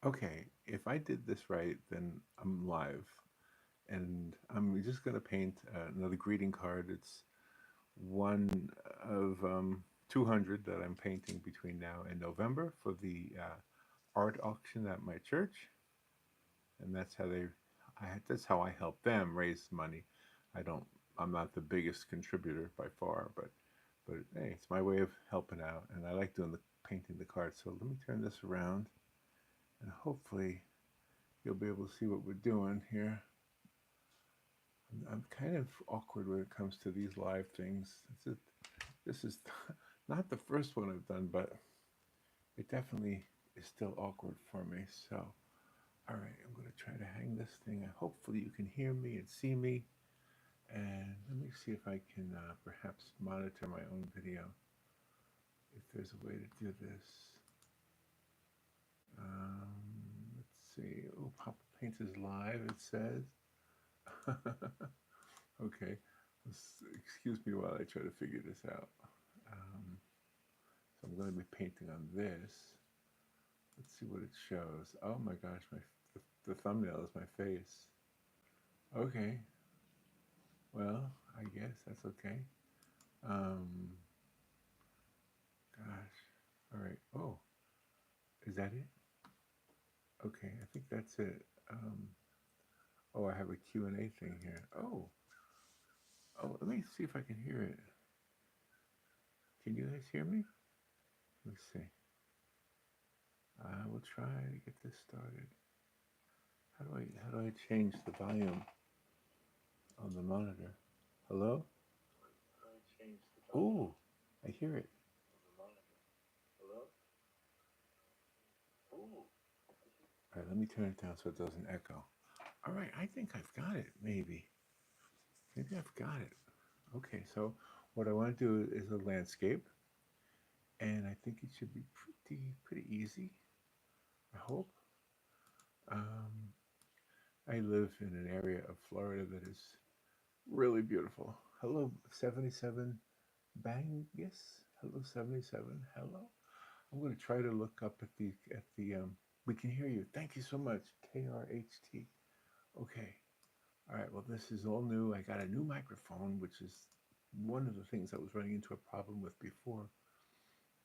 Okay, if I did this right, then I'm live. And I'm just going to paint another greeting card. It's one of 200 that I'm painting between now and November for the art auction at my church. And that's how I help them raise money. I don't, I'm not the biggest contributor by far, but hey, it's my way of helping out. And I like doing the painting the cards. So let me turn this around and hopefully you'll be able to see what we're doing here. I'm kind of awkward when it comes to these live things. This is not the first one I've done, but it definitely is still awkward for me. So, all right, I'm going to try to hang this thing. Hopefully, you can hear me and see me. And let me see if I can perhaps monitor my own video. If there's a way to do this. Let's see. Oh, Poppa Paints is live, it says. Okay. Excuse me while I try to figure this out. Um, so I'm going to be painting on this. Let's see what it shows. Oh my gosh, the thumbnail is my face. Okay, well, I guess that's okay. Um, Gosh, all right. Oh, is that it? Okay, I think that's it. Oh, I have a Q&A thing here. Oh, let me see if I can hear it. Can you guys hear me? Let's see. I will try to get this started. How do I change the volume on the monitor? Hello? Oh, I hear it. All right, let me turn it down so it doesn't echo. All right, I think I've got it, maybe. Maybe I've got it. Okay, so what I want to do is a landscape, and I think it should be pretty easy, I hope. Um, I live in an area of Florida that is really beautiful. Hello, 77 Bangus. Hello, 77. Hello. I'm going to try to look up at the we can hear you. Thank you so much. KRHT. Okay. All right. Well, this is all new. I got a new microphone, which is one of the things I was running into a problem with before.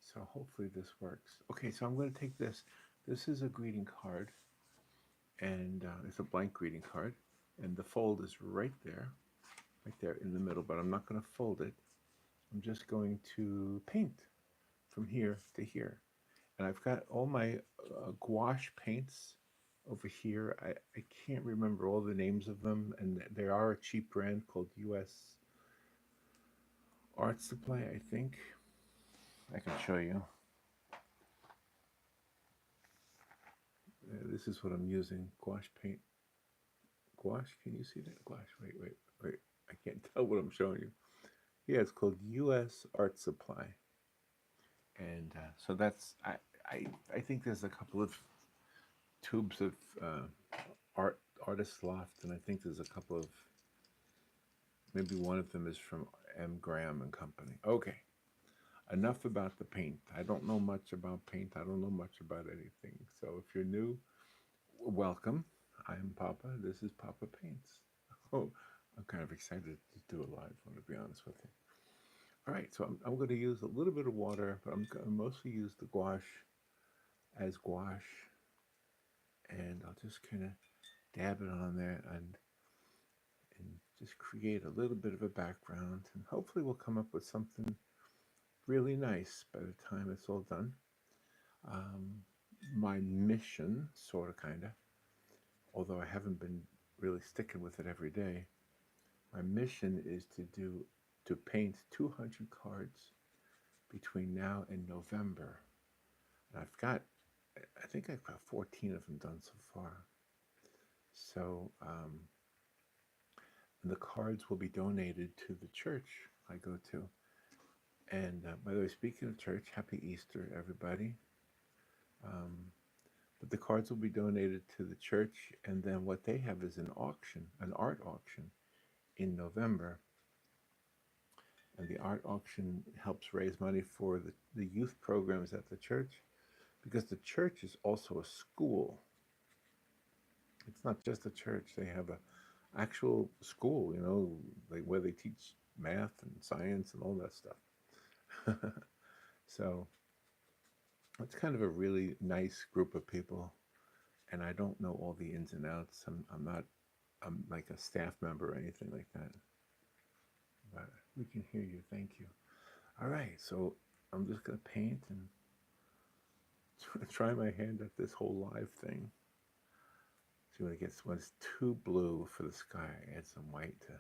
So hopefully this works. Okay. So I'm going to take this. This is a greeting card, and it's a blank greeting card, and the fold is right there in the middle. But I'm not going to fold it. I'm just going to paint from here to here. And I've got all my gouache paints over here. I can't remember all the names of them, and there are a cheap brand called US Art Supply, I think. I can show you. This is what I'm using, gouache paint. Gouache, can you see that? Gouache, wait. I can't tell what I'm showing you. Yeah, it's called US Art Supply. And so I think there's a couple of tubes of art artist loft, and I think there's a couple of maybe one of them is from M. Graham and Company. Okay, enough about the paint. I don't know much about paint. I don't know much about anything. So if you're new, welcome. I'm Papa. This is Poppa Paints. Oh, I'm kind of excited to do a live one, to be honest with you. All right, so I'm going to use a little bit of water, but I'm going to mostly use the gouache as gouache, and I'll just kind of dab it on there and just create a little bit of a background, and hopefully we'll come up with something really nice by the time it's all done. Um, my mission, sort of, kind of, although I haven't been really sticking with it every day, my mission is to paint 200 cards between now and November. And I think I've got 14 of them done so far. So the cards will be donated to the church I go to. And by the way, speaking of church, happy Easter, everybody. Um, but the cards will be donated to the church, and then what they have is an auction, an art auction in November. And the art auction helps raise money for the youth programs at the church, because the church is also a school. It's not just a church. They have a actual school, you know, like where they teach math and science and all that stuff. So it's kind of a really nice group of people, and I don't know all the ins and outs. I'm not, I'm like a staff member or anything like that, but we can hear you. Thank you. All right, so I'm just gonna paint and try my hand at this whole live thing. See what it gets. When it's too blue for the sky, add some white to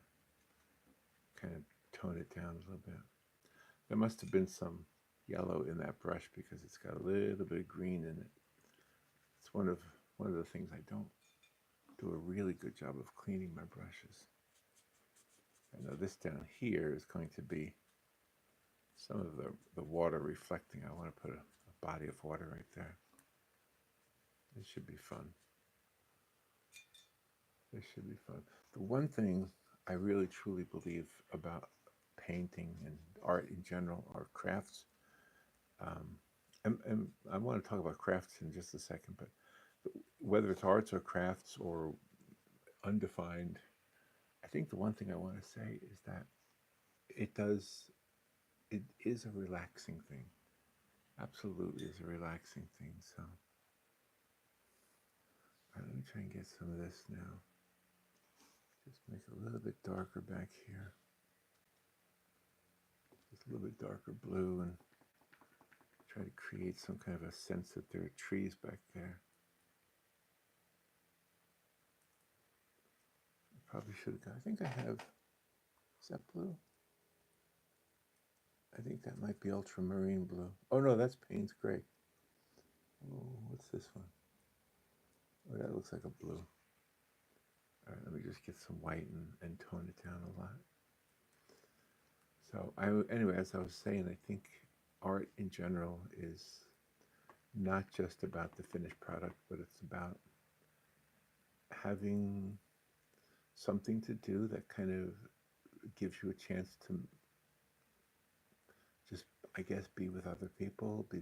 kind of tone it down a little bit. There must have been some yellow in that brush because it's got a little bit of green in it. It's one of the things I don't do a really good job of cleaning my brushes. I know this down here is going to be some of the water reflecting. I want to put a body of water right there. This should be fun. This should be fun. The one thing I really truly believe about painting and art in general, or crafts, um, and I want to talk about crafts in just a second, but whether it's arts or crafts or undefined, I think the one thing I want to say is that it does, it is a relaxing thing. Absolutely is a relaxing thing. So, all right, let me try and get some of this now. Just make it a little bit darker back here. Just a little bit darker blue, and try to create some kind of a sense that there are trees back there. I probably should have got, I think I have, is that blue? I think that might be ultramarine blue. Oh no, that's Payne's gray. Oh, what's this one? Oh, that looks like a blue. All right, let me just get some white and tone it down a lot. So anyway, as I was saying, I think art in general is not just about the finished product, but it's about having something to do that kind of gives you a chance to just, I guess, be with other people, be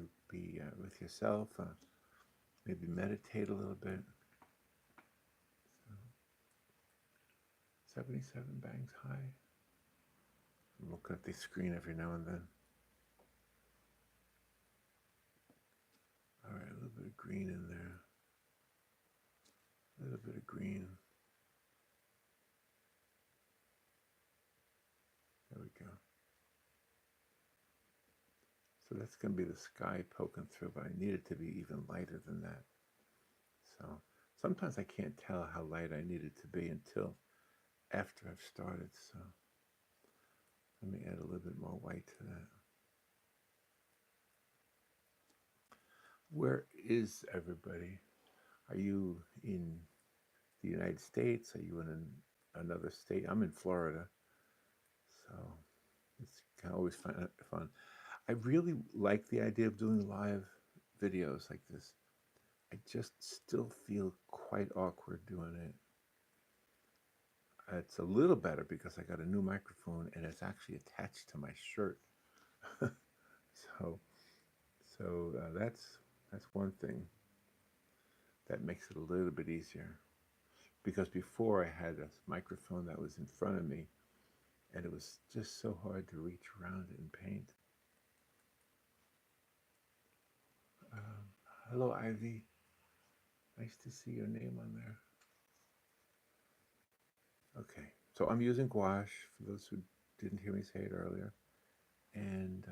with yourself, maybe meditate a little bit. So, 77 bangs high. I'm looking at the screen every now and then. All right, a little bit of green in there. A little bit of green. There we go. So that's going to be the sky poking through, but I need it to be even lighter than that. So sometimes I can't tell how light I need it to be until after I've started. So let me add a little bit more white to that. Where is everybody? Are you in the United States? Are you in another state? I'm in Florida, so it's kind of always fun. I really like the idea of doing live videos like this. I just still feel quite awkward doing it. It's a little better because I got a new microphone and it's actually attached to my shirt. so that's one thing that makes it a little bit easier. Because before I had a microphone that was in front of me, and it was just so hard to reach around it and paint. Um, Hello, Ivy. Nice to see your name on there. Okay, so I'm using gouache, for those who didn't hear me say it earlier. And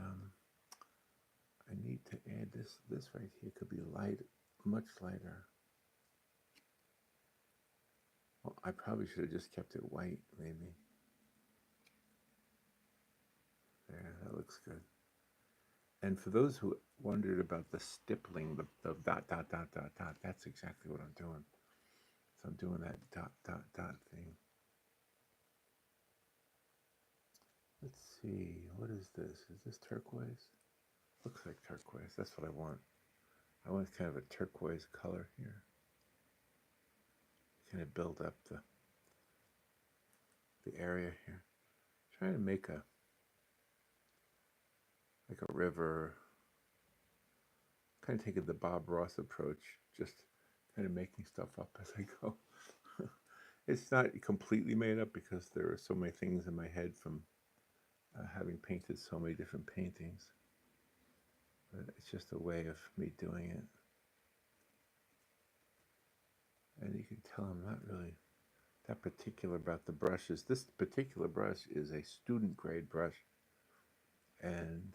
I need to add this right here. Could be light, much lighter. Well, I probably should have just kept it white, maybe. There, that looks good. And for those who wondered about the stippling, the dot, dot, dot, dot, dot, that's exactly what I'm doing. So I'm doing that dot, dot, dot thing. Let's see, what is this? Is this turquoise? Looks like turquoise. That's what I want. I want kind of a turquoise color here. Kind of build up the area here. Trying to make like a river. Kind of taking the Bob Ross approach, just kind of making stuff up as I go. It's not completely made up because there are so many things in my head from having painted so many different paintings. But it's just a way of me doing it. And you can tell I'm not really that particular about the brushes. This particular brush is a student grade brush. And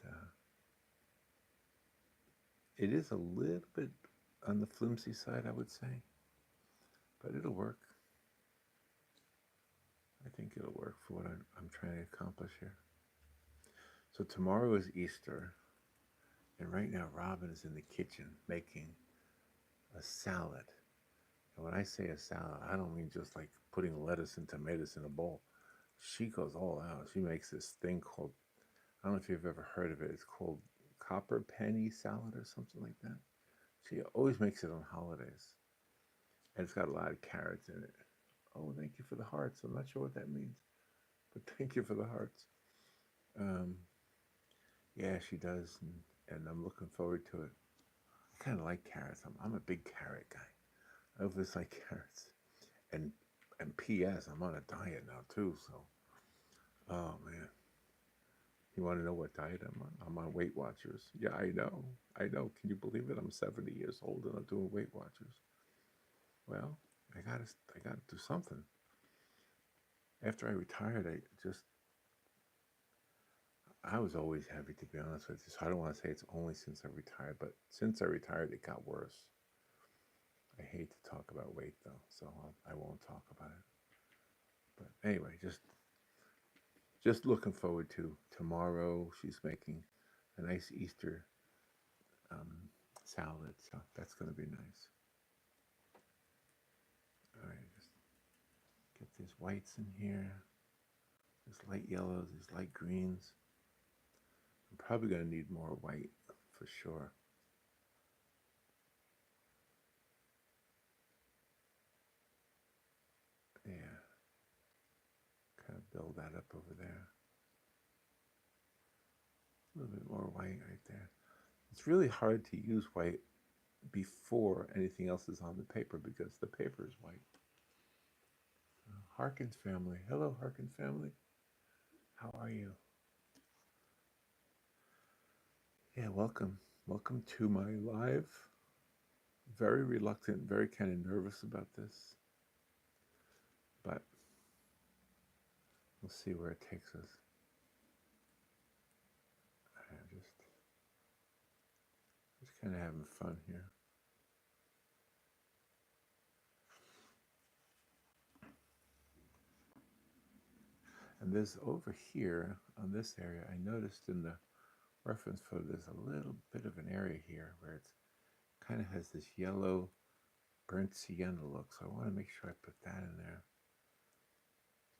it is a little bit on the flimsy side, I would say. But it'll work. I think it'll work for what I'm trying to accomplish here. So tomorrow is Easter. And right now, Robin is in the kitchen making a salad. And when I say a salad, I don't mean just like putting lettuce and tomatoes in a bowl. She goes all out. She makes this thing called, I don't know if you've ever heard of it. It's called copper penny salad or something like that. She always makes it on holidays. And it's got a lot of carrots in it. Oh, thank you for the hearts. I'm not sure what that means, but thank you for the hearts. Um, yeah, she does. And I'm looking forward to it. I kind of like carrots. I'm a big carrot guy. I always like carrots. And and P.S. I'm on a diet now too. So, oh man, you want to know what diet I'm on? I'm on Weight Watchers. Yeah, I know. I know. Can you believe it? I'm 70 years old and I'm doing Weight Watchers. Well, I gotta do something. After I retired, I was always heavy, to be honest with you. So I don't want to say it's only since I retired, but since I retired, it got worse. I hate to talk about weight though, so I won't talk about it. But anyway, just looking forward to tomorrow. She's making a nice Easter um, salad, so that's going to be nice. All right, just get these whites in here, these light yellows, these light greens. I'm probably going to need more white for sure. Yeah, kind of build that up over there. A little bit more white right there. It's really hard to use white before anything else is on the paper because the paper is white. Harkins family. Hello, Harkins family. How are you? Yeah, welcome. Welcome to my live. Very reluctant, very kind of nervous about this, but we'll see where it takes us. I'm just kind of having fun here. And this over here on this area, I noticed in the reference photo, there's a little bit of an area here where it's kind of has this yellow burnt sienna look. So I want to make sure I put that in there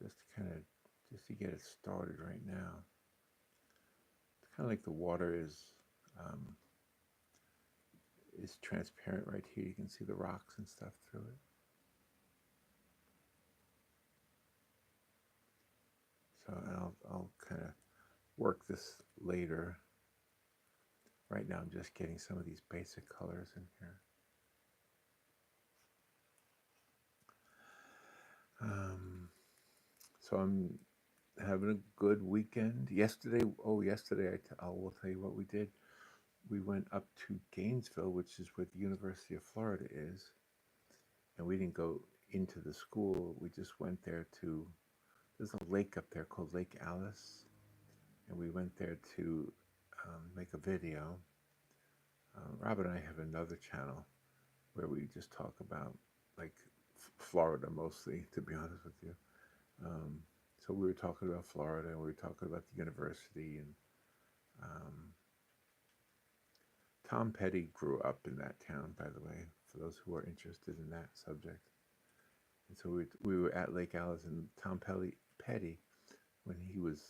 just to kind of, just to get it started right now. It's kind of like the water is transparent right here. You can see the rocks and stuff through it. So I'll kind of work this later. Right now I'm just getting some of these basic colors in here. So I'm having a good weekend. Yesterday, I will tell you what we did. We went up to Gainesville, which is where the University of Florida is, and we didn't go into the school. We just went there to, there's a lake up there called Lake Alice, and we went there to make a video. Rob and I have another channel where we just talk about like Florida mostly, to be honest with you. Um, so we were talking about Florida, and we were talking about the university, and um, Tom Petty grew up in that town, by the way, for those who are interested in that subject. And so we were at Lake Alice, and Tom Petty, when he was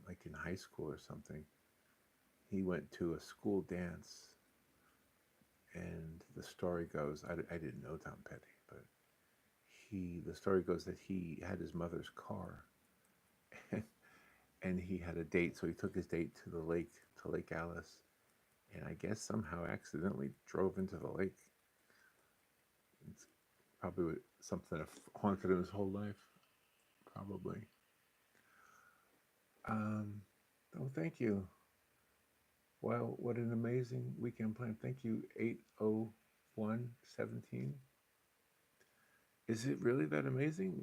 like in high school or something, he went to a school dance, and the story goes, I didn't know Tom Petty, but the story goes that he had his mother's car, and he had a date, so he took his date to the lake, to Lake Alice, and I guess somehow accidentally drove into the lake. Probably something that haunted him his whole life. Probably. Um, oh, thank you. Wow, what an amazing weekend plan. Thank you, 80117. Is it really that amazing?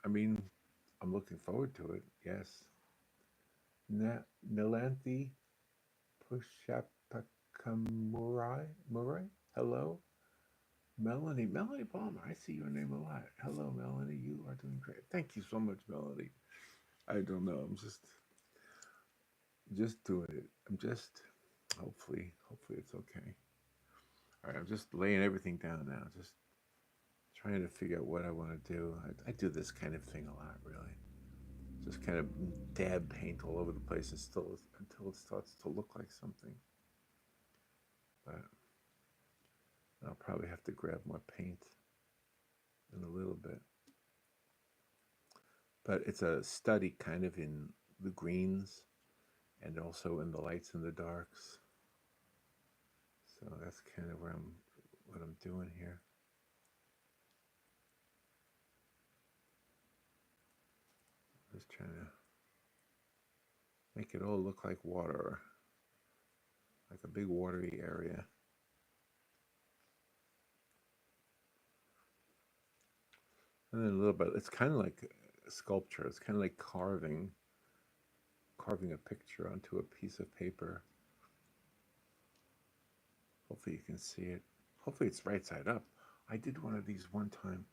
I mean, I'm looking forward to it. Yes. Nilanthi Murai. Hello. Melanie Palmer. I see your name a lot. Hello, Melanie. You are doing great. Thank you so much, Melanie. I don't know. I'm just doing it. I'm just hopefully it's okay. All right, I'm just laying everything down now. Just trying to figure out what I want to do. I do this kind of thing a lot, really. Just kind of dab paint all over the place until it starts to look like something. But I'll probably have to grab more paint in a little bit. But it's a study kind of in the greens and also in the lights and the darks. So that's kind of what I'm doing here. Just trying to make it all look like water, like a big watery area. And then a little bit, it's kind of like a sculpture. It's kind of like carving a picture onto a piece of paper. Hopefully you can see it. Hopefully it's right side up. I did one of these one time,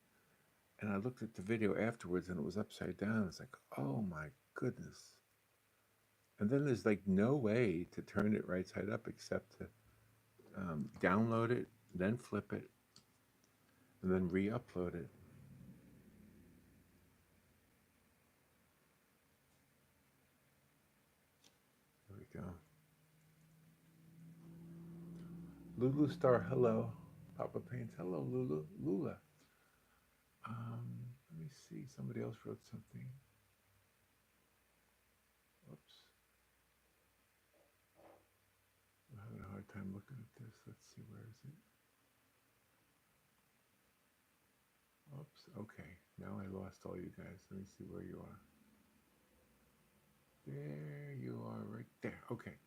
and I looked at the video afterwards, and it was upside down. It's like, oh my goodness. And then there's like no way to turn it right side up except to download it, then flip it, and then re-upload it. There we go. Lulu Star, hello. Poppa Paints, hello, Lula. Let me see. Somebody else wrote something. Oops. I'm having a hard time looking at this. Let's see, where is it? Oops. Okay. Now I lost all you guys. Let me see where you are. There you are, right there. Okay.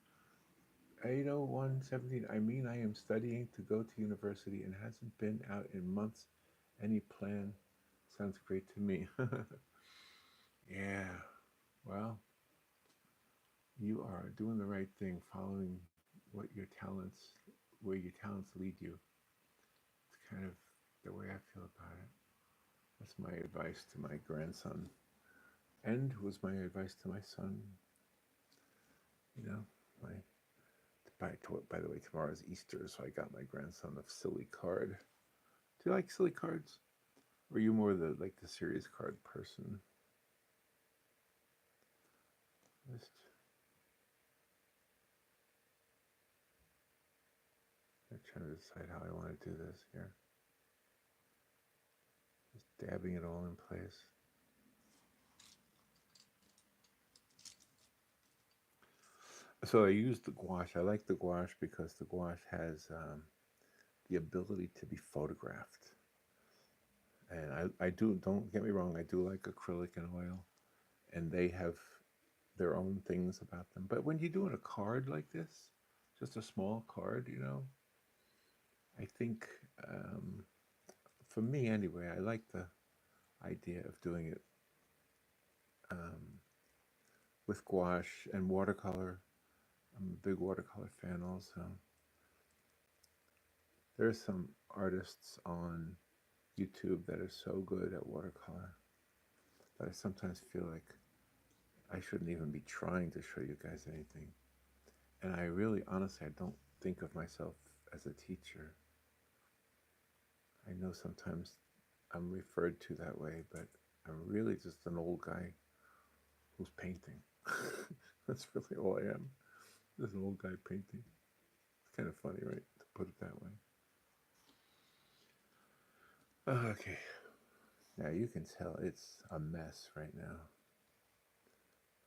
80117. I am studying to go to university and hasn't been out in months. Any plan? Sounds great to me. Yeah. Well, you are doing the right thing, following where your talents lead you. It's kind of the way I feel about it. That's my advice to my grandson, and was my advice to my son. You know, by the way, tomorrow's Easter, so I got my grandson a silly card. Do you like silly cards? Or are you more the serious card person? Just I'm trying to decide how I want to do this here. Just dabbing it all in place. So I use the gouache. I like the gouache because the gouache has the ability to be photographed. And I do, don't get me wrong, I do like acrylic and oil, and they have their own things about them. But when you're doing a card like this, just a small card, I think, for me anyway, I like the idea of doing it with gouache and watercolor. I'm a big watercolor fan also. There's some artists on YouTube that are so good at watercolor that I sometimes feel like I shouldn't even be trying to show you guys anything. And I really, honestly, I don't think of myself as a teacher. I know sometimes I'm referred to that way, but I'm really just an old guy who's painting. That's really all I am. Just an old guy painting. It's kind of funny, right? To put it that way. Okay. Now you can tell it's a mess right now.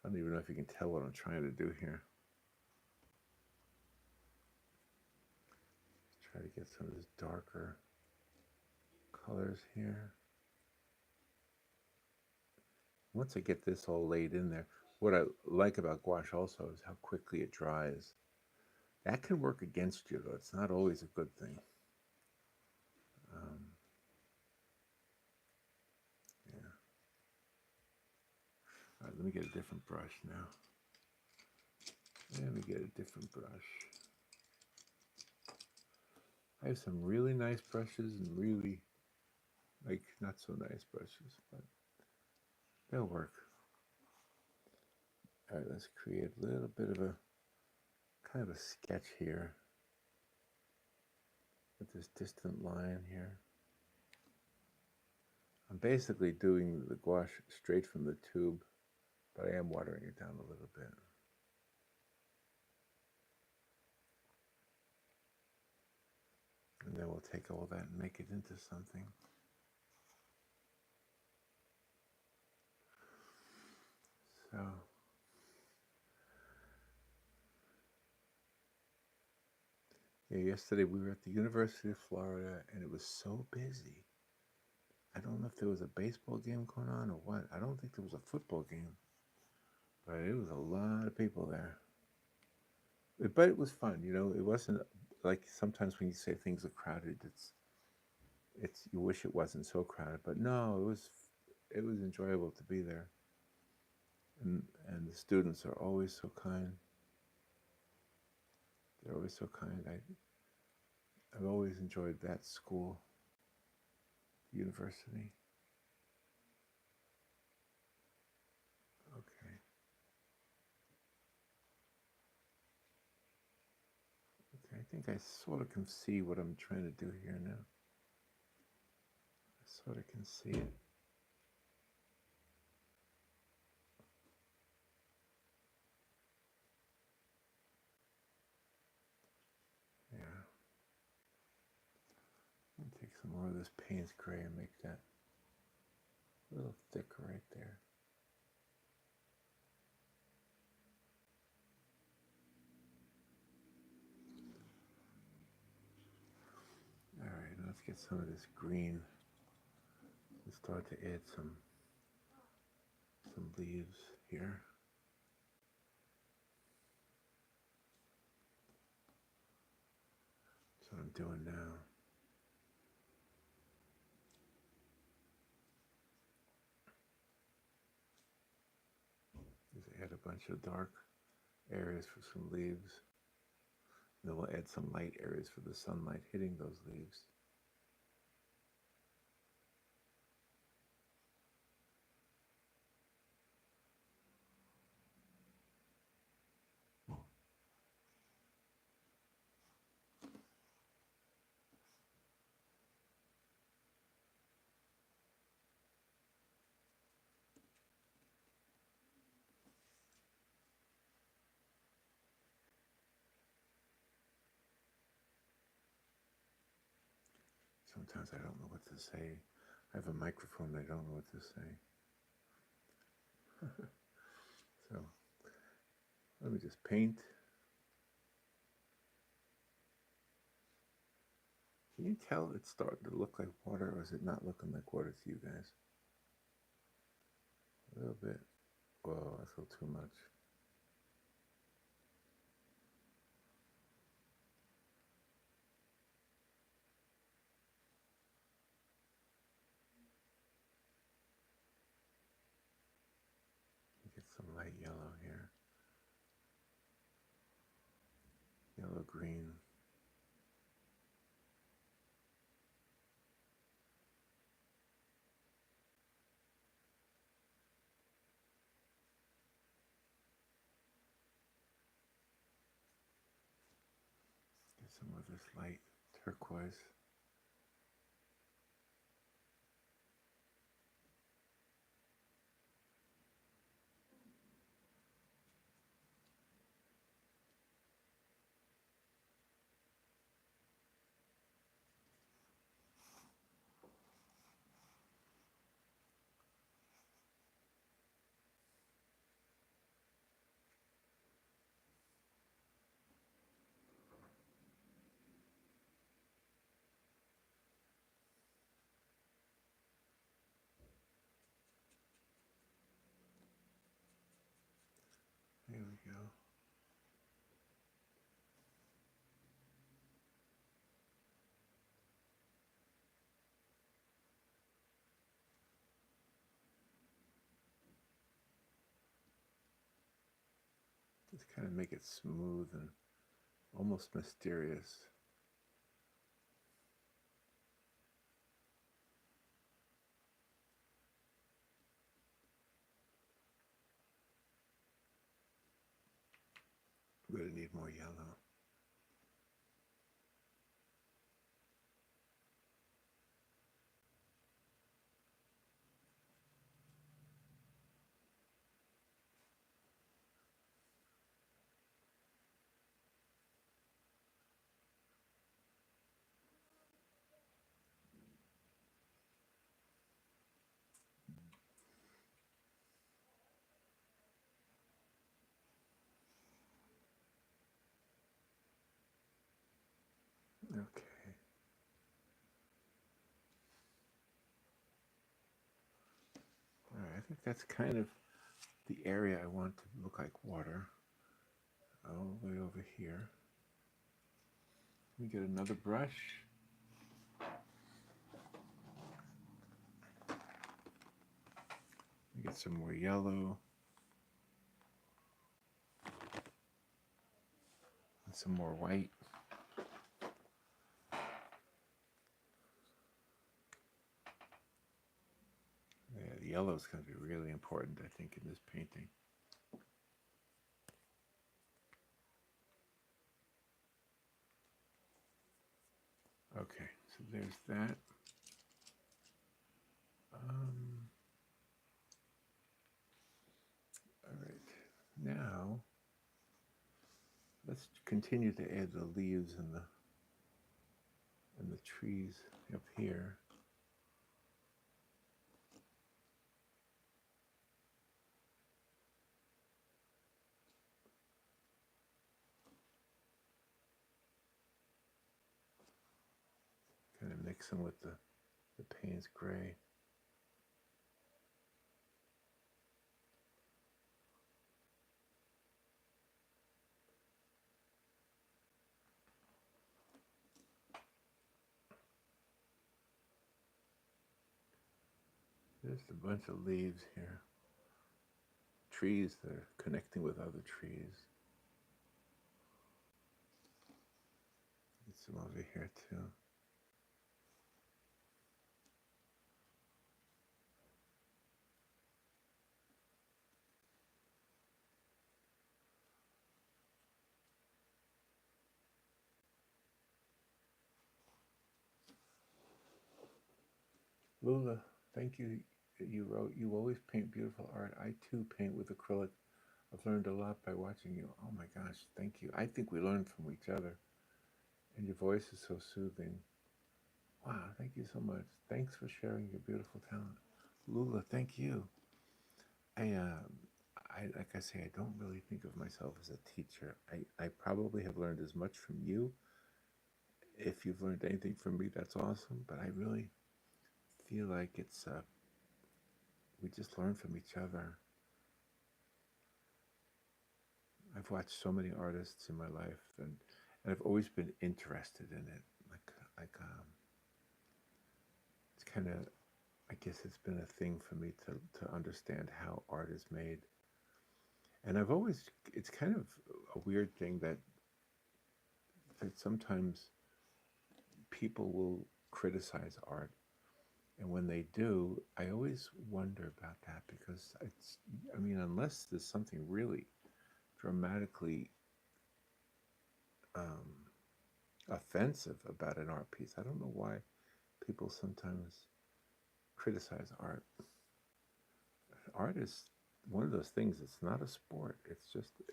I don't even know if you can tell what I'm trying to do here. Try to get some of this darker colors here. Once I get this all laid in there, what I like about gouache also is how quickly it dries. That can work against you, though. It's not always a good thing. Um, yeah. All right, let me get a different brush now. Let me get a different brush. I have some really nice brushes and really, like, not so nice brushes, but they'll work. All right, let's create a little bit of a kind of a sketch here with this distant line here. I'm basically doing the gouache straight from the tube, but I am watering it down a little bit. And then we'll take all that and make it into something. So, yeah, yesterday we were at the University of Florida and it was so busy. I don't know if there was a baseball game going on or what. I don't think there was a football game, but it was a lot of people there. But it was fun, you know. It wasn't like sometimes when you say things are crowded, it's you wish it wasn't so crowded. But no, it was enjoyable to be there. And the students are always so kind. They're always so kind. I've always enjoyed that school, university. Okay. Okay, I think I sort of can see what I'm trying to do here now. I sort of can see it. Yeah. I'm gonna take some more of this Payne's gray and make that a little thicker right there. All right, now let's get some of this green and start to add some leaves here. That's what I'm doing now. Just add a bunch of dark areas for some leaves. Then we'll add some light areas for the sunlight hitting those leaves. Sometimes I don't know what to say. I have a microphone, I don't know what to say. So let me just paint. Can you tell it's starting to look like water, or is it not looking like water to you guys? A little bit. Whoa, that's a little too much. Get some light yellow here. Yellow, green. Get some of this light turquoise. Just kind of make it smooth and almost mysterious. We're going to need more yellow. Okay. All right, I think that's kind of the area I want to look like water. All the way over here. Let me get another brush. Let me get some more yellow. And some more white. Yeah, the yellow is going to be really important, I think, in this painting. Okay, so there's that. All right, now let's continue to add the leaves and the trees up here. Kind of mix them with the Payne's gray. There's a bunch of leaves here. Trees that are connecting with other trees. Get some over here too. Lula, thank you. You wrote, "You always paint beautiful art. I too paint with acrylic. I've learned a lot by watching you." Oh my gosh, thank you. I think we learned from each other. And your voice is so soothing. Wow, thank you so much. Thanks for sharing your beautiful talent. Lula, thank you. Like I say, I don't really think of myself as a teacher. I probably have learned as much from you. If you've learned anything from me, that's awesome. But I really feel like we just learn from each other. I've watched so many artists in my life, and I've always been interested in it. It's kind of, I guess it's been a thing for me to understand how art is made. And it's kind of a weird thing that sometimes people will criticize art. And when they do, I always wonder about that because unless there's something really dramatically offensive about an art piece, I don't know why people sometimes criticize art. Art is one of those things. It's not a sport. It's just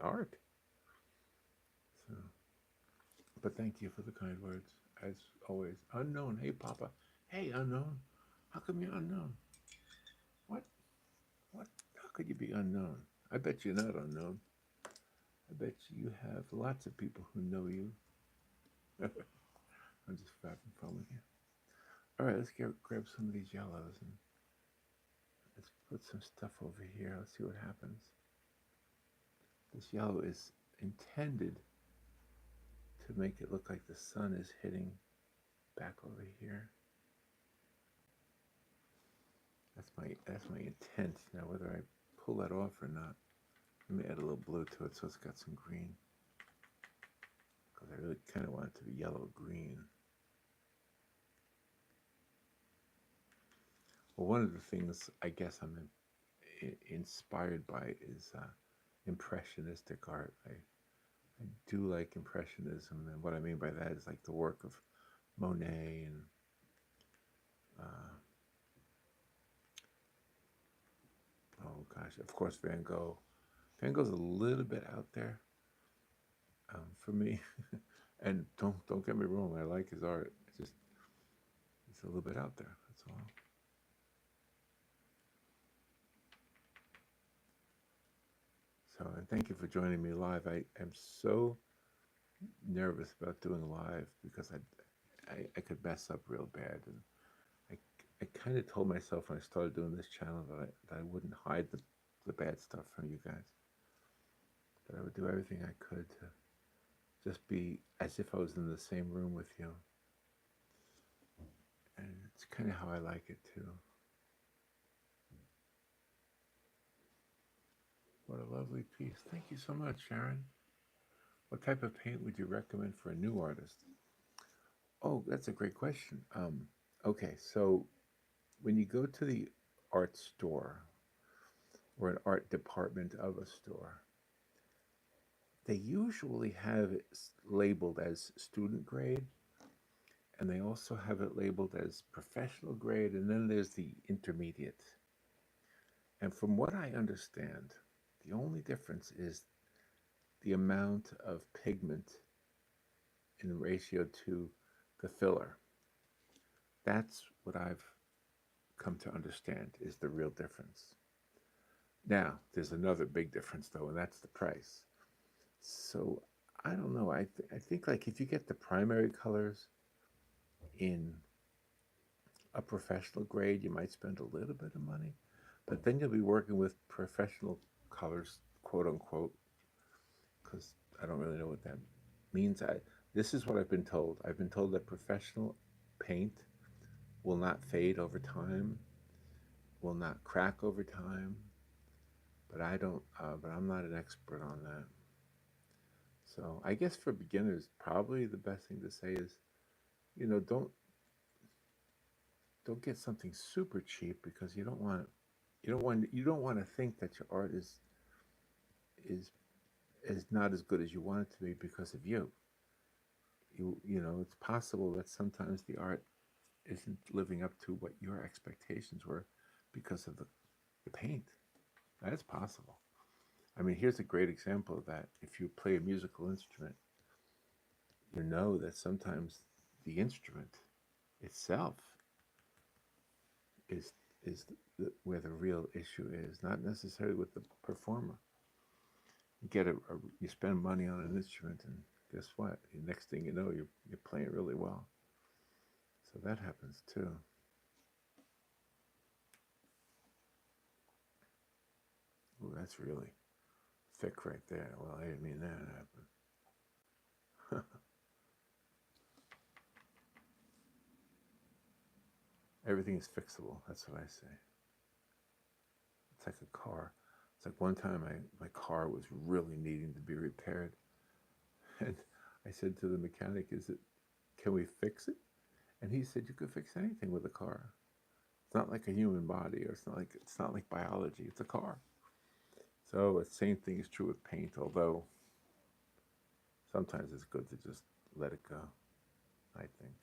art. So, but thank you for the kind words, as always. Unknown. Hey, Papa. Hey, unknown. How come you're unknown? What? How could you be unknown? I bet you're not unknown. I bet you have lots of people who know you. I'm just having fun with you. All right, let's grab some of these yellows and let's put some stuff over here. Let's see what happens. This yellow is intended to make it look like the sun is hitting back over here. That's my intent. Now, whether I pull that off or not, Let me add a little blue to it so it's got some green. Because I really kind of want it to be yellow-green. Well, one of the things I guess I'm inspired by is impressionistic art. I do like impressionism, and what I mean by that is like the work of Monet and uh, oh gosh, of course Van Gogh. Van Gogh's a little bit out there for me, and don't get me wrong, I like his art. It's a little bit out there. That's all. So, and thank you for joining me live. I am so nervous about doing live because I could mess up real bad, and I, I kind of told myself when I started doing this channel that I wouldn't hide the bad stuff from you guys, that I would do everything I could to just be as if I was in the same room with you, and it's kind of how I like it too. What a lovely piece. Thank you so much, Sharon. What type of paint would you recommend for a new artist? Oh, that's a great question. Okay, so when you go to the art store or an art department of a store, they usually have it labeled as student grade, and they also have it labeled as professional grade, and then there's the intermediate. And from what I understand, the only difference is the amount of pigment in ratio to the filler. That's what I've come to understand is the real difference. Now, there's another big difference though, and that's the price. So I don't know. I think like if you get the primary colors in a professional grade, you might spend a little bit of money, but then you'll be working with professional colors, quote unquote, because I don't really know what that means. This is what I've been told. I've been told that professional paint will not fade over time, will not crack over time, but I don't. But I'm not an expert on that. So I guess for beginners, probably the best thing to say is, don't get something super cheap because you don't want to think that your art is not as good as you want it to be because of you. It's possible that sometimes the art isn't living up to what your expectations were because of the paint. That's possible. I mean, here's a great example of that. If you play a musical instrument, you know that sometimes the instrument itself is where the real issue is, not necessarily with the performer. You spend money on an instrument, and guess what? The next thing you know, you're playing really well. So that happens too. Ooh, that's really thick right there. Well, I didn't mean that to happen. Everything is fixable. That's what I say. It's like a car. It's like one time my car was really needing to be repaired, and I said to the mechanic, can we fix it? And he said, you can fix anything with a car. It's not like a human body, or it's not like biology. It's a car. So the same thing is true with paint, although sometimes it's good to just let it go, I think.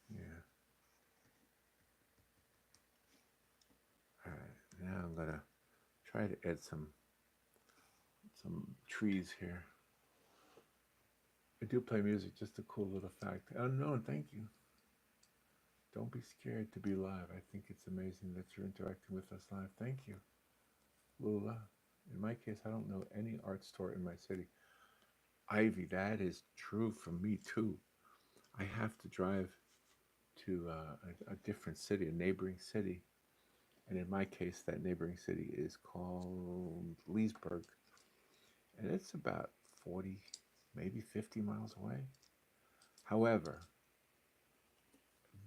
Yeah. All right. Now I'm gonna try to add some trees here. I do play music, just a cool little fact. Oh no, thank you. Don't be scared to be live. I think it's amazing that you're interacting with us live. Thank you. Lula. In my case, I don't know any art store in my city. Ivy, that is true for me too. I have to drive to a different city, a neighboring city. And in my case, that neighboring city is called Leesburg. And it's about 40, maybe 50 miles away. However,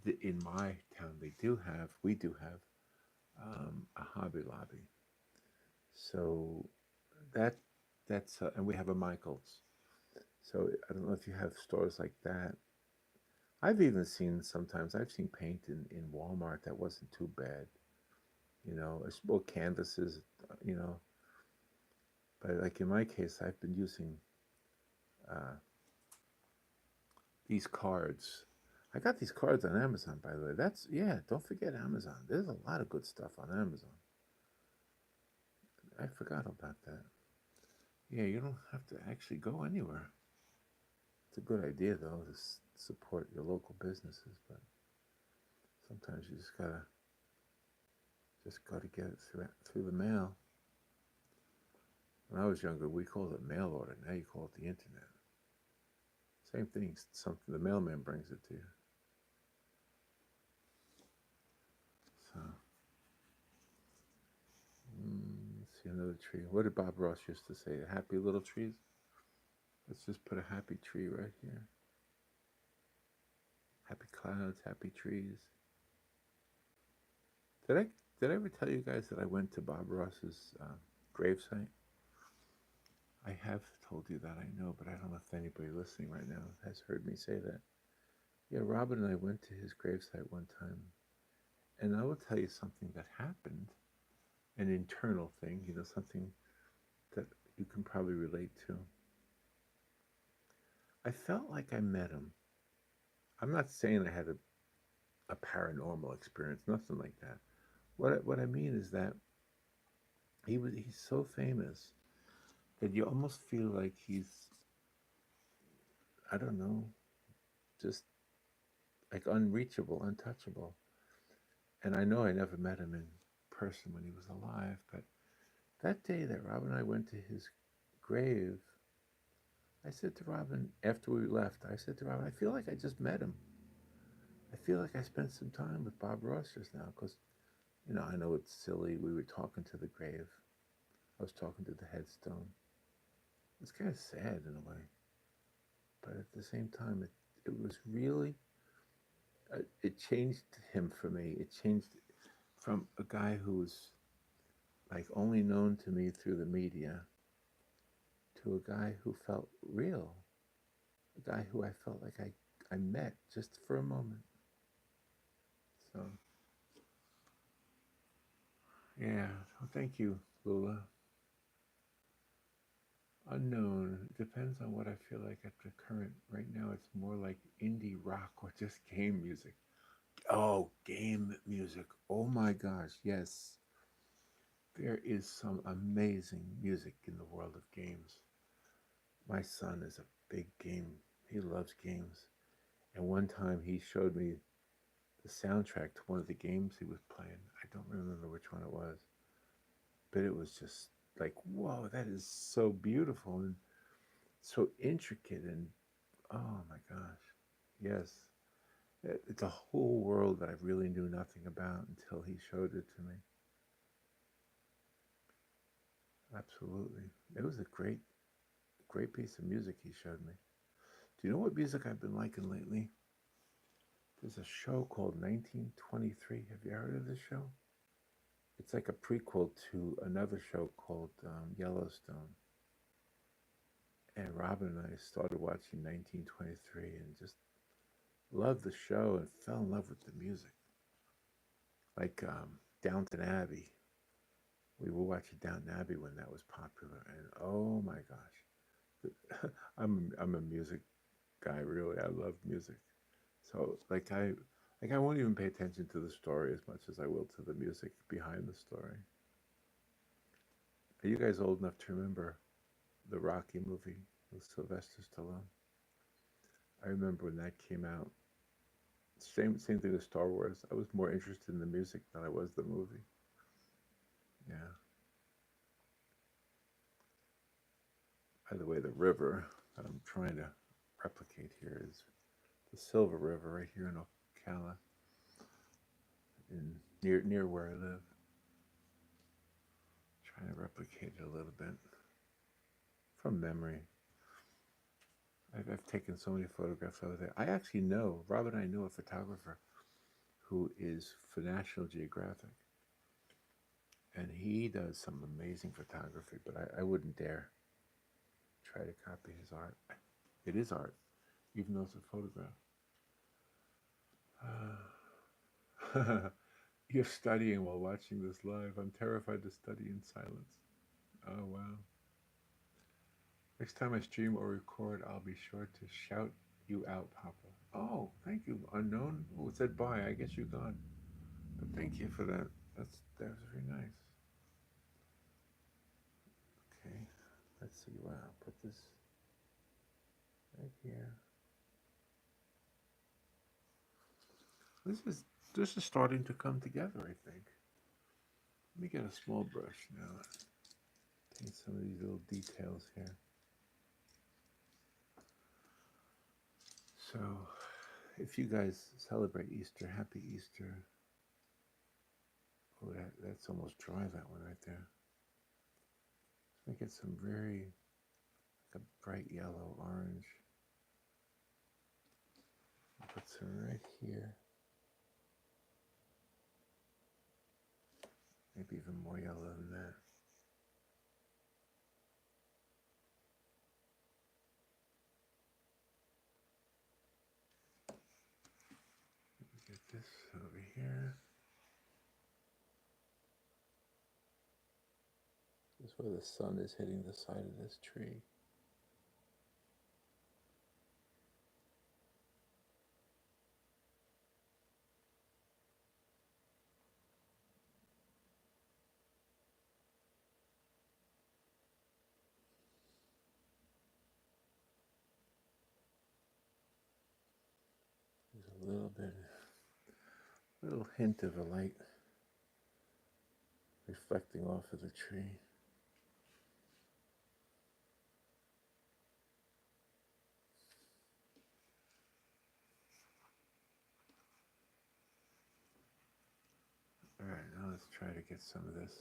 in my town, we do have a Hobby Lobby. So that and we have a Michaels. So I don't know if you have stores like that. I've even seen sometimes I've seen paint in Walmart that wasn't too bad. Well, canvases, you know. But like in my case, I've been using uh, these cards. I got these cards on Amazon, by the way. Yeah, don't forget Amazon. There's a lot of good stuff on Amazon. I forgot about that. Yeah, you don't have to actually go anywhere. It's a good idea, though, to support your local businesses, but sometimes you just gotta get it through the mail. When I was younger, we called it mail order. Now you call it the internet. Same thing. Something the mailman brings it to you. So, let's see another tree. What did Bob Ross used to say? Happy little trees. Let's just put a happy tree right here. Happy clouds, happy trees. Did I did I ever tell you guys that I went to Bob Ross's gravesite? I have told you that, I know, but I don't know if anybody listening right now has heard me say that. Yeah, Robin and I went to his gravesite one time, and I will tell you something that happened, an internal thing, something that you can probably relate to. I felt like I met him. I'm not saying I had a paranormal experience, nothing like that. What I mean is that he's so famous that you almost feel like he's, I don't know, just like unreachable, untouchable. And I know I never met him in person when he was alive, but that day that Robin and I went to his grave, I said to Robin, after we left, I said to Robin, I feel like I just met him. I feel like I spent some time with Bob Ross just now because, I know it's silly. We were talking to the grave. I was talking to the headstone. It's kind of sad in a way, but at the same time, it was really, it changed him for me. It changed from a guy who was like only known to me through the media to a guy who felt real, a guy who I felt like I met just for a moment. So, yeah, well, thank you, Lula. Unknown. It depends on what I feel like at the current. Right now, it's more like indie rock or just game music. Oh, game music. Oh my gosh, yes. There is some amazing music in the world of games. My son is a big game. He loves games. And one time he showed me the soundtrack to one of the games he was playing. I don't remember which one it was, but it was just like, whoa, that is so beautiful and so intricate. And oh my gosh, yes, it's a whole world that I really knew nothing about until he showed it to me. Absolutely. It was a great piece of music he showed me. Do you know what music I've been liking lately? There's a show called 1923. Have you heard of this show? It's like a prequel to another show called Yellowstone. And Robin and I started watching 1923 and just loved the show and fell in love with the music. Like Downton Abbey. We were watching Downton Abbey when that was popular, and oh my gosh, I'm a music guy. Really, I love music. So I won't even pay attention to the story as much as I will to the music behind the story. Are you guys old enough to remember the Rocky movie with Sylvester Stallone? I remember when that came out. Same thing with Star Wars. I was more interested in the music than I was the movie. Yeah. By the way, the river that I'm trying to replicate here is the Silver River right here in Ocala, in near where I live. Trying to replicate it a little bit from memory. I've taken so many photographs over there. I actually know, Rob and I know a photographer who is for National Geographic. And he does some amazing photography, but I wouldn't dare try to copy his art. It is art, even though it's a photograph. You're studying while watching this live. I'm terrified to study in silence. Oh, wow. Next time I stream or record, I'll be sure to shout you out, Papa. Oh, thank you, unknown. Oh, it said bye. I guess you're gone. But thank you for that. That was very nice. Okay, let's see where I'll put this right here. This is starting to come together, I think. Let me get a small brush now. Paint some of these little details here. So, if you guys celebrate Easter, happy Easter. Oh, that's almost dry, that one right there. Let's make it some very, like a bright yellow, orange. I'll put some right here. Maybe even more yellow than that. Get this over here. This is where the sun is hitting the side of this tree. There's a little hint of a light reflecting off of the tree. All right, now let's try to get some of this.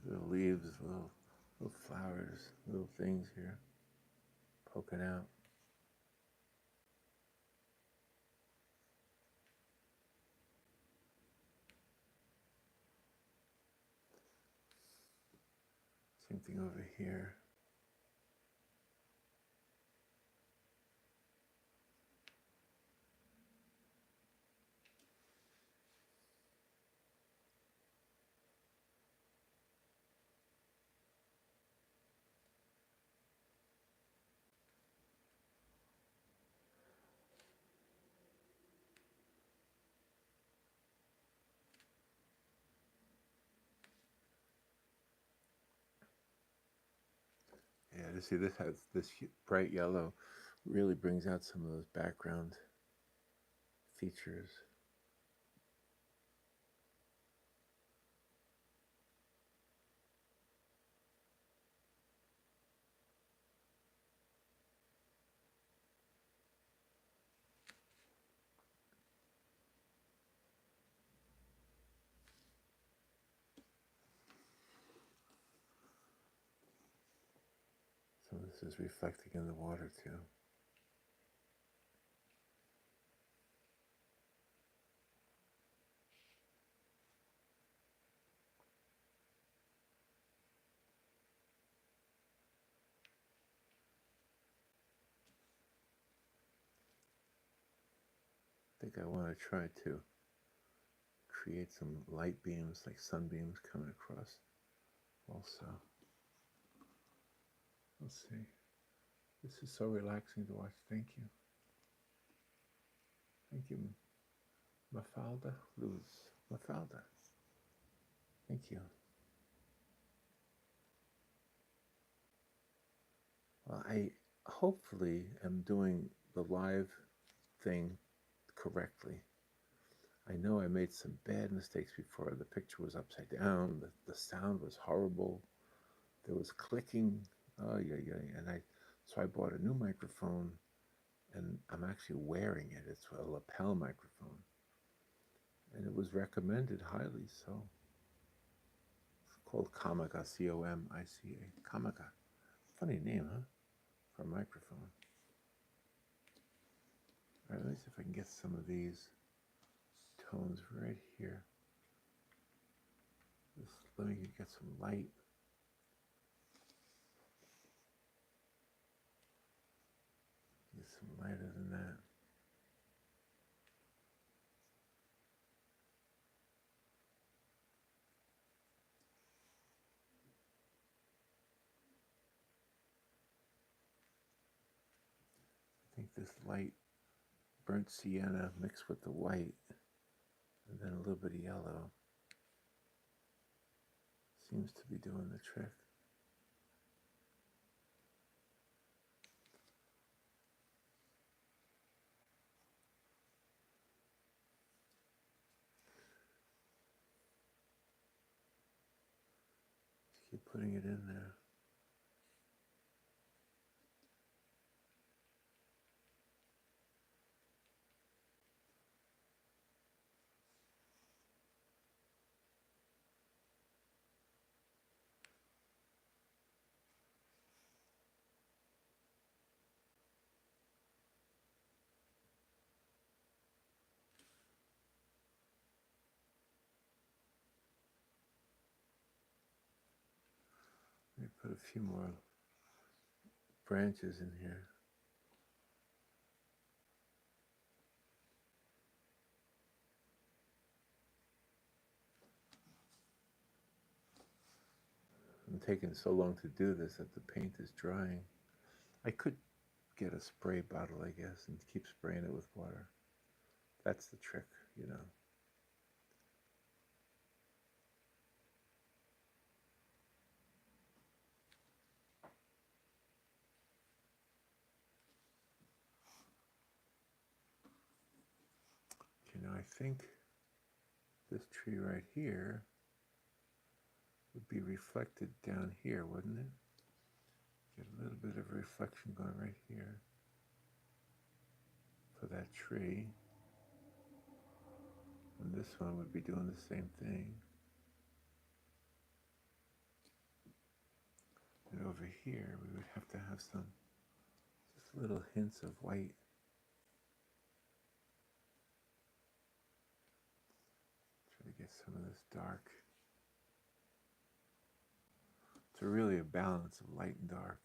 Little leaves, little flowers, little things here poking out. Same thing over here. Yeah, to see this has this bright yellow really brings out some of those background features. So this is reflecting in the water too. I think I want to try to create some light beams, like sunbeams coming across also. Let's see. This is so relaxing to watch. Thank you. Thank you, Mafalda Luz. Mafalda. Thank you. Well, I hopefully am doing the live thing correctly. I know I made some bad mistakes before. The picture was upside down. The sound was horrible. There was clicking. Oh, yeah. So I bought a new microphone, and I'm actually wearing it. It's a lapel microphone. And it was recommended highly, so. It's called Comica, Comica. Comica. Funny name, huh? our microphone. All right, let me see if I can get some of these tones right here. Let me get some light. Get some lighter than that. I think this light burnt sienna mixed with the white and then a little bit of yellow seems to be doing the trick. Just keep putting it in there. Let me put a few more branches in here. I'm taking so long to do this that the paint is drying. I could get a spray bottle, I guess, and keep spraying it with water. That's the trick, you know. Okay, now I think this tree right here would be reflected down here, wouldn't it? Get a little bit of reflection going right here for that tree. And this one would be doing the same thing. And over here, we would have to have some just little hints of white. Try to get some of this dark. It's really a balance of light and dark.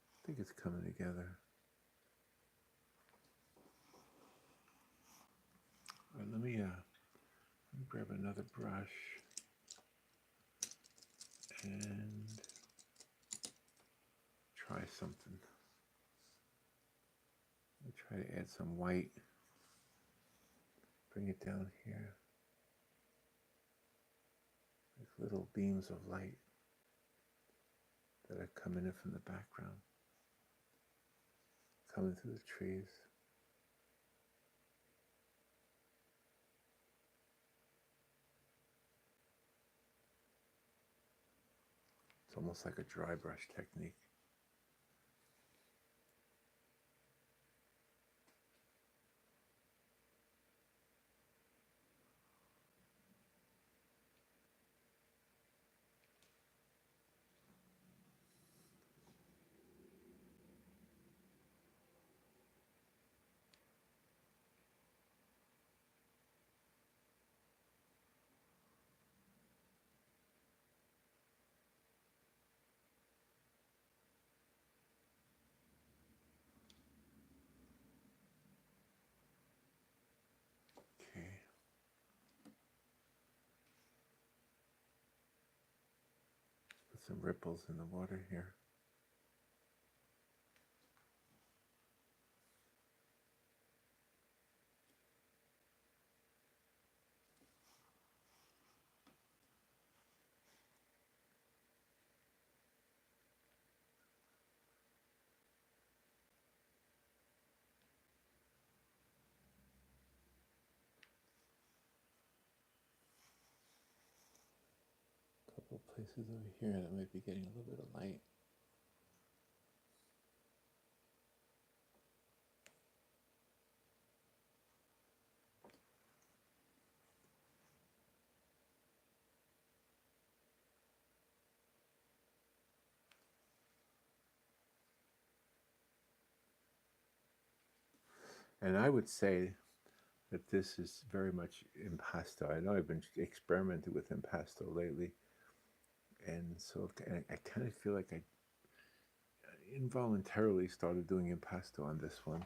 I think it's coming together. All right, let me grab another brush and try something. I'll try to add some white. Bring it down here. Like little beams of light that are coming in from the background, coming through the trees. It's almost like a dry brush technique. Okay. Put some ripples in the water here. A couple places over here that might be getting a little bit of light. And I would say that this is very much impasto. I know I've been experimenting with impasto lately, and so I kind of feel like I involuntarily started doing impasto on this one.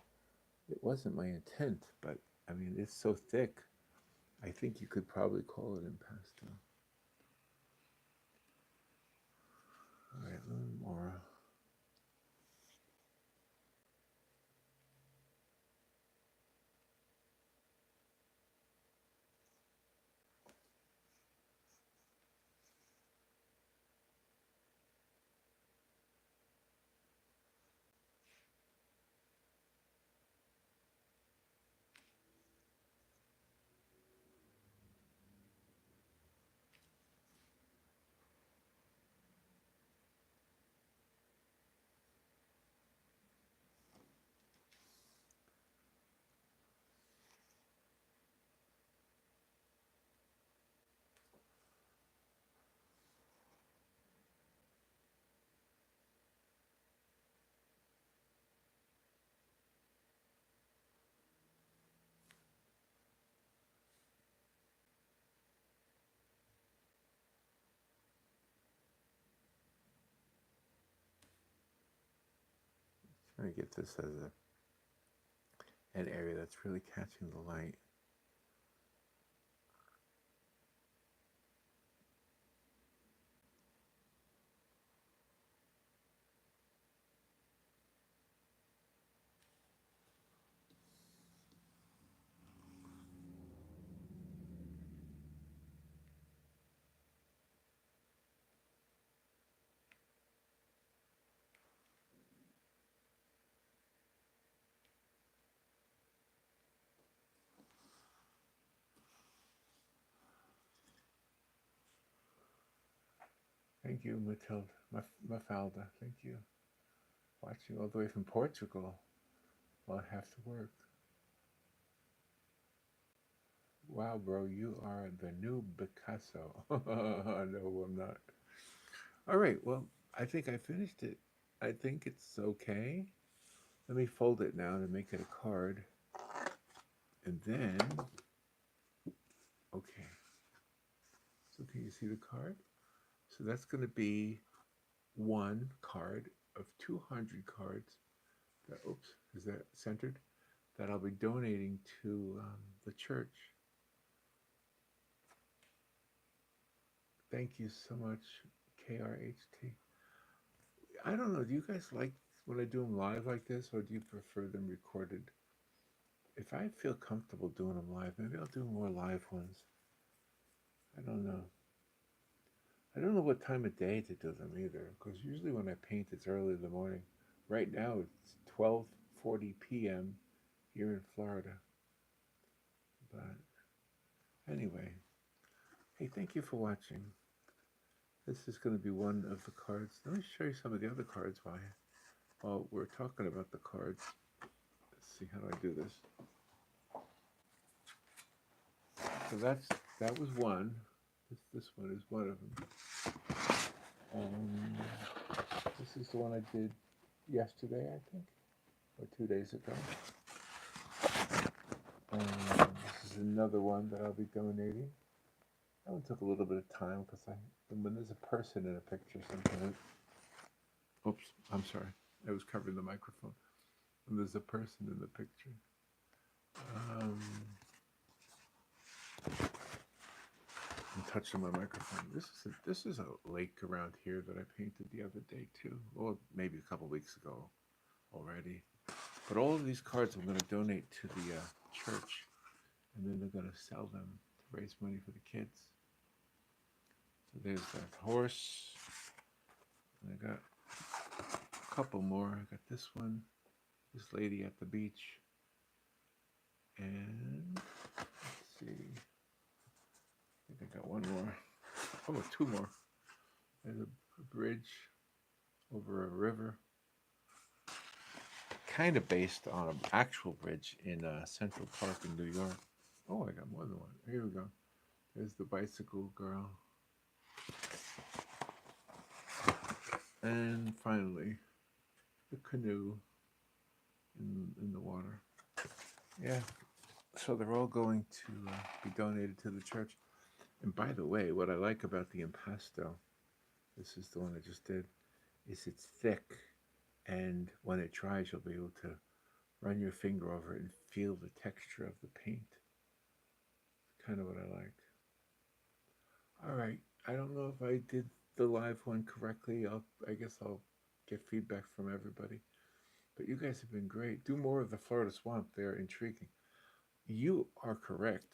It wasn't my intent, but I mean, it's so thick. I think you could probably call it impasto. All right, a little more. Trying to get this as an area that's really catching the light. Thank you, Matilda, Mafalda. Thank you. Watching all the way from Portugal while I have to work. Wow, bro, you are the new Picasso. No, I'm not. All right, well, I think I finished it. I think it's okay. Let me fold it now to make it a card. And then, okay. So can you see the card? So that's going to be one card of 200 cards. Oops, is that centered? That I'll be donating to the church. Thank you so much, KRHT. I don't know. Do you guys like when I do them live like this, or do you prefer them recorded? If I feel comfortable doing them live, maybe I'll do more live ones. I don't know. I don't know what time of day to do them either, because usually when I paint, it's early in the morning. Right now, it's 12:40 p.m. here in Florida. But anyway, hey, thank you for watching. This is going to be one of the cards. Let me show you some of the other cards while we're talking about the cards. Let's see, how do I do this? So that was one. This one is one of them. This is the one I did yesterday, I think, or 2 days ago. This is another one that I'll be donating. That one took a little bit of time because when there's a person in a picture, sometimes. Oops, I'm sorry. I was covering the microphone. When there's a person in the picture. I'm touching my microphone. This is a lake around here that I painted the other day too. Well, maybe a couple weeks ago already. But all of these cards I'm going to donate to the church, and then they're going to sell them to raise money for the kids. So there's that horse. And I got a couple more. I got this one, this lady at the beach, and let's see. I think I got one more. Oh, two more. There's a bridge over a river, kind of based on an actual bridge in Central Park in New York. Oh, I got more than one. Here we go. There's the bicycle girl. And finally, the canoe in the water. Yeah. So they're all going to be donated to the church. And by the way, what I like about the impasto, this is the one I just did, is it's thick. And when it dries, you'll be able to run your finger over it and feel the texture of the paint. It's kind of what I like. All right. I don't know if I did the live one correctly. I guess I'll get feedback from everybody. But you guys have been great. Do more of the Florida Swamp. They're intriguing. You are correct.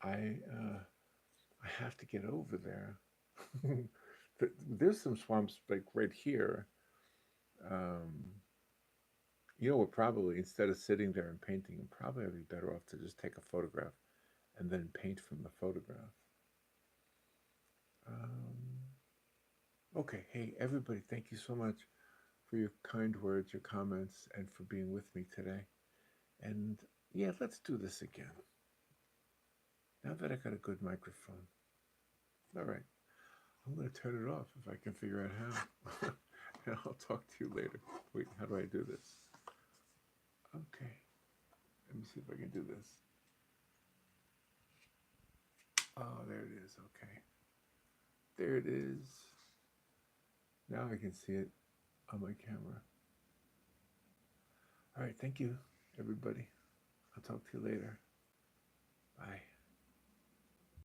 I uh, I have to get over there. There's some swamps like right here. Um, you know what? Probably instead of sitting there and painting, probably I'd be better off to just take a photograph and then paint from the photograph. Um, okay, hey everybody, thank you so much for your kind words, your comments, and for being with me today. And yeah, let's do this again. Now that I got a good microphone. All right, I'm going to turn it off if I can figure out how. And I'll talk to you later. Wait, how do I do this? Okay, let me see if I can do this. Oh, there it is. Okay, there it is. Now I can see it on my camera. All right, thank you, everybody. I'll talk to you later. Bye.